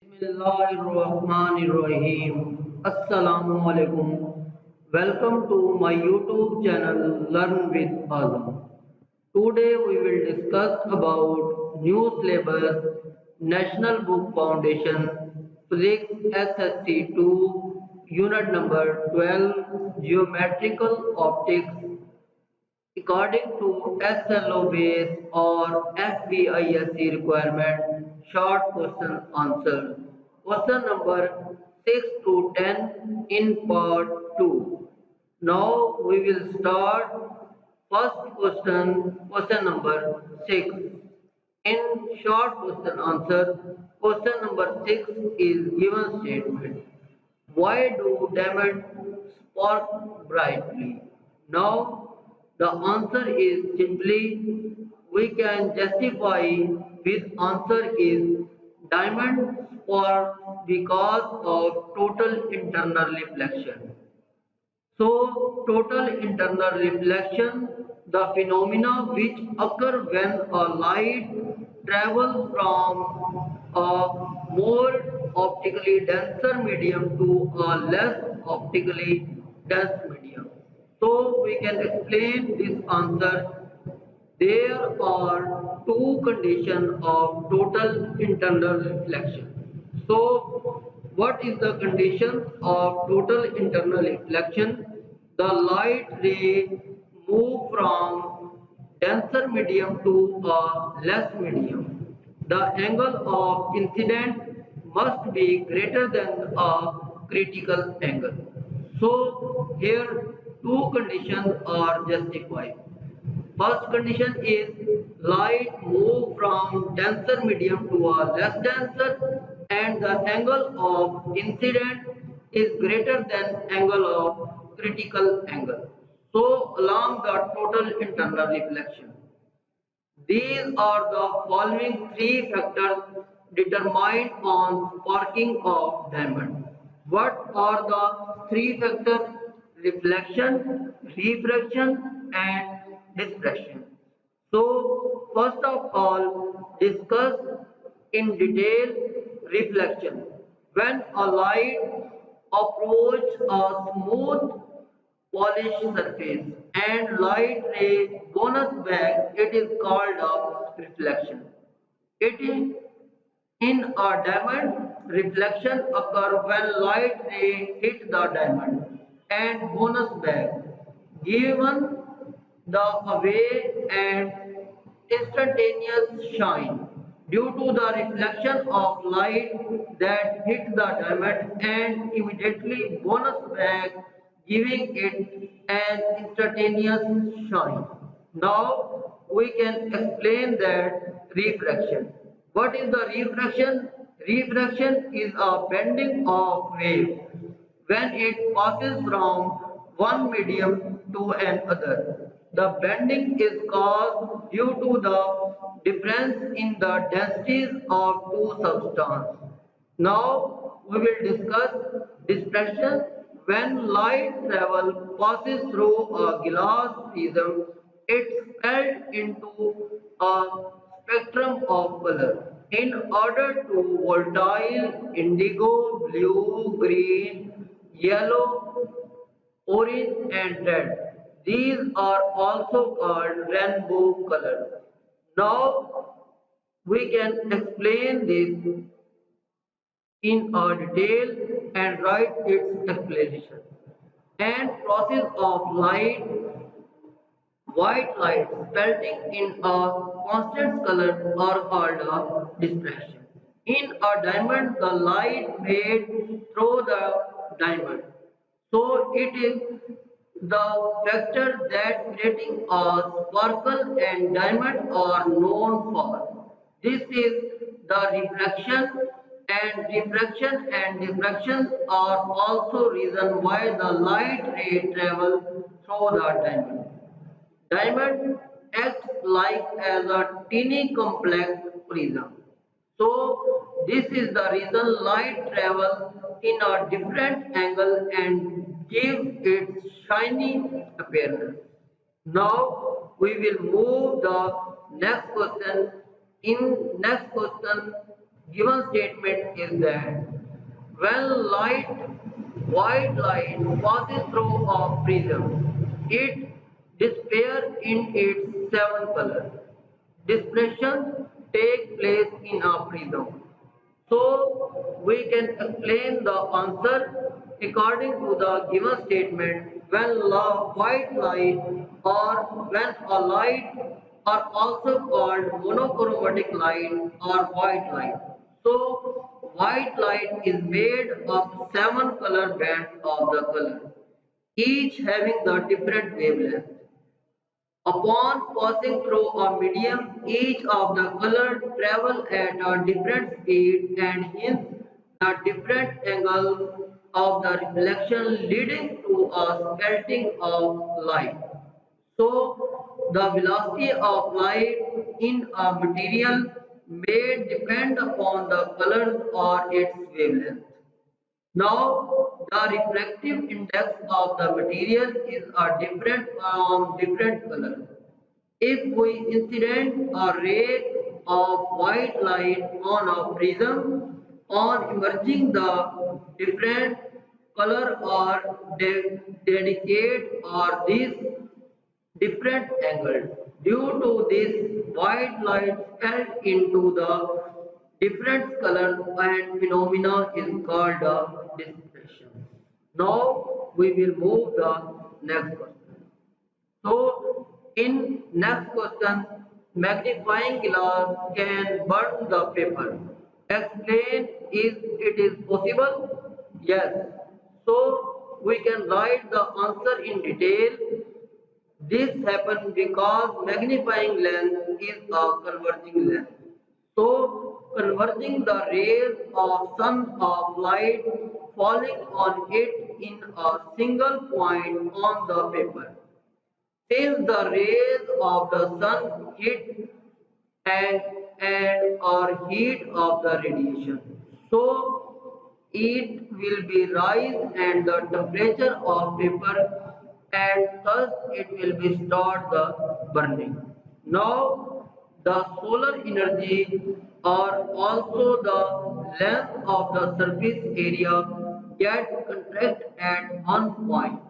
Bismillahirrahmanirrahim. Assalamu Alaikum. Welcome to my YouTube channel Learn with Azam. Today we will discuss about new syllabus National Book Foundation Physics SSC 2 Unit number 12 Geometrical Optics according to SLO base or FBISC requirement, short question answer. Question number 6 to 10 in part 2. Now we will start first question number 6. In short question answer, question number 6 is given statement. Why do diamonds spark brightly? Now, the answer is simply we can justify with answer is diamond spark because of total internal reflection. So, total internal reflection, the phenomena which occur when a light travels from a more optically denser medium to a less optically dense medium. So, we can explain this answer. There are two conditions of total internal reflection. So, what is the condition of total internal reflection? The light ray move from denser medium to a less medium. The angle of incident must be greater than a critical angle. So, here two conditions are justified. First condition is light move from denser medium to a less denser and the angle of incident is greater than angle of critical angle. So along the total internal reflection. These are the following three factors determined on sparking of diamond. What are the three factors? Reflection, refraction and dispersion. So first of all discuss in detail reflection. When a light approaches a smooth polished surface and light ray bonus back, it is called a reflection. It is in a diamond, reflection occur when light ray hit the diamond and bonus back, given the away and instantaneous shine due to the reflection of light that hit the diamond and immediately bonus back, giving it an instantaneous shine. Now we can explain that refraction. What is the refraction? Refraction is a bending of wave when it passes from one medium to another. The bending is caused due to the difference in the densities of two substances. Now we will discuss dispersion. When light travel passes through a glass prism, it spread into a spectrum of color. In order to volatile, indigo, blue, green, yellow, orange and red. These are also called rainbow colors. Now we can explain this in a detail and write its explanation. And process of light, white light splitting in a constant color are called a dispersion. In a diamond, the light made through the diamond. So it is the factor that creating a sparkle and diamond are known for. This is the refraction and diffraction are also reason why the light ray travel through the diamond. Diamond acts like as a teeny complex prism. So this is the reason light travels in a different angle and gives its shiny appearance. Now we will move the next question. In next question Given statement is that when white light passes through a prism, it disappears in its seven colors. Dispersion takes place in a prism. So we can explain the answer according to the given statement when white light or when a light are also called monochromatic light or white light. So white light is made of seven color bands of the color, each having the different wavelength. Upon passing through a medium, each of the colors travel at a different speed and hence the different angle of the reflection leading to a scattering of light. So, the velocity of light in a material may depend upon the color or its wavelength. Now, the refractive index of the material is a different from different color. If we incident a ray of white light on a prism, on emerging the different color or dedicate or this different angle. Due to this, white light scattered into the different color and phenomena is called a dispersion. Now we will move the next question. So in next question, magnifying glass can burn the paper. Explain is it is possible? Yes. So we can write the answer in detail. This happens because magnifying lens is a converging lens. So, converging the rays of sun of light falling on it in a single point on the paper. Since the rays of the sun hit and, and or heat of the radiation. So it will be rise and the temperature of paper and thus it will be start the burning. Now the solar energy or also the length of the surface area get contract at one point.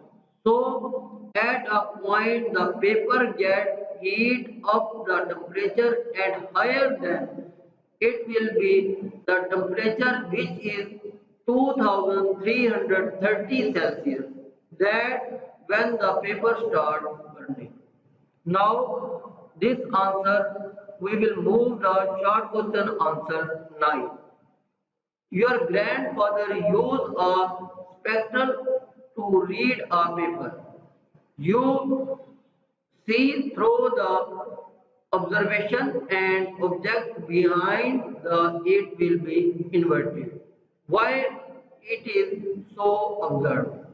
So at a point the paper gets heat up the temperature and higher than it will be the temperature which is 2330 Celsius that when the paper starts burning. Now this answer we will move the short question answer 9. Your grandfather used a spectral to read a paper. You see through the observation and object behind the it will be inverted. Why it is so observed?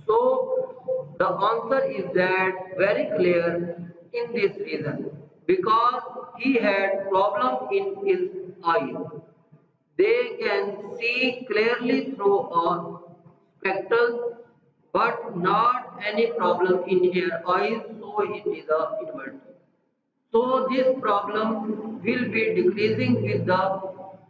So the answer is that very clear in this reason because he had problem in his eyes. They can see clearly through a spectacles, but not any problem in their eyes, so it is a inverted. So this problem will be decreasing with the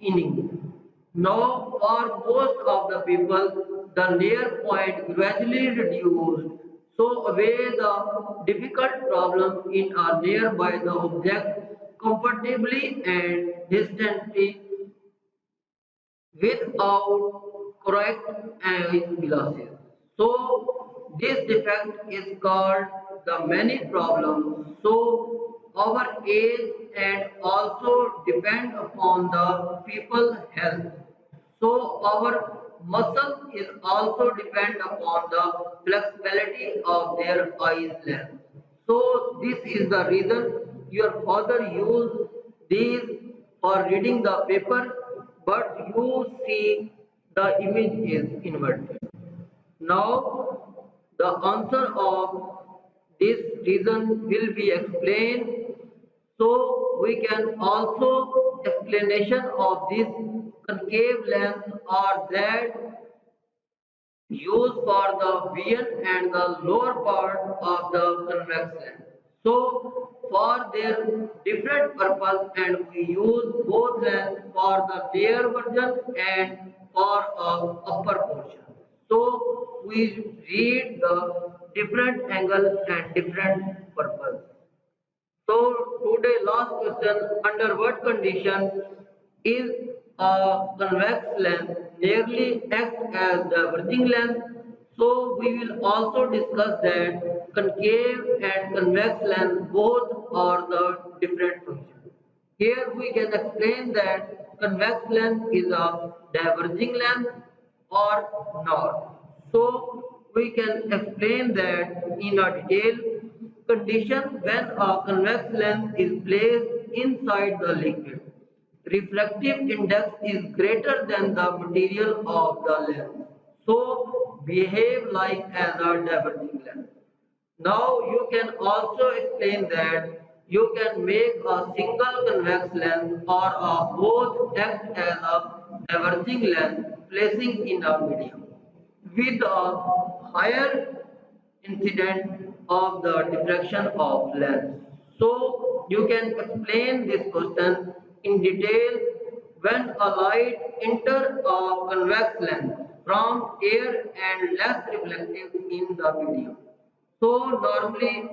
inning. Now for most of the people, the near point gradually reduced. So away the difficult problem in a nearby the object comfortably and distantly without correct eyeglasses. So this defect is called the many problem. So our age and also depend upon the people health. So our muscle is also depend upon the flexibility of their eyes length. So this is the reason your father used these for reading the paper, but you see the image is inverted. Now the answer of this reason will be explained. So we can also explanation of this concave lens are that used for the vision and the lower part of the convex lens. So for their different purpose, and we use both lens for the layer version and for a upper portion. So we read the different angle and different purpose. So today last question, under what condition is a convex lens nearly act as diverging lens? So we will also discuss that concave and convex lens both are the different functions. Here we can explain that convex lens is a diverging lens or not. So we can explain that in a detail condition when a convex lens is placed inside the liquid. Refractive index is greater than the material of the lens. So behave like as a diverging lens. Now you can also explain that you can make a single convex lens or a both act as a diverging lens placing in a medium with a higher incident of the diffraction of lens. So you can explain this question in detail when a light enter a convex lens from air and less reflective in the medium. So normally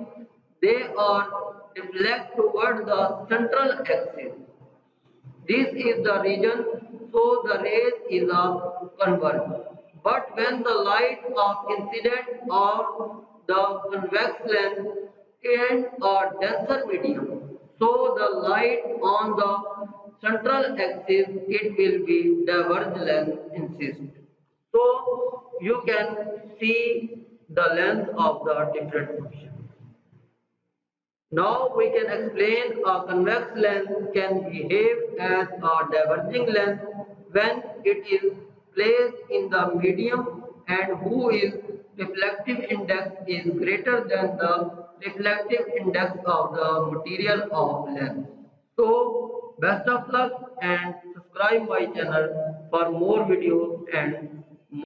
they are reflect toward the central axis. This is the region, so the rays is a converge. But when the light of incident or the convex lens and a denser medium, so the light on the central axis it will be diverged lens insist. So you can see the length of the different function. Now we can explain a convex lens can behave as a diverging lens when it is placed in the medium and whose reflective index is greater than the reflective index of the material of lens. So best of luck and subscribe my channel for more videos and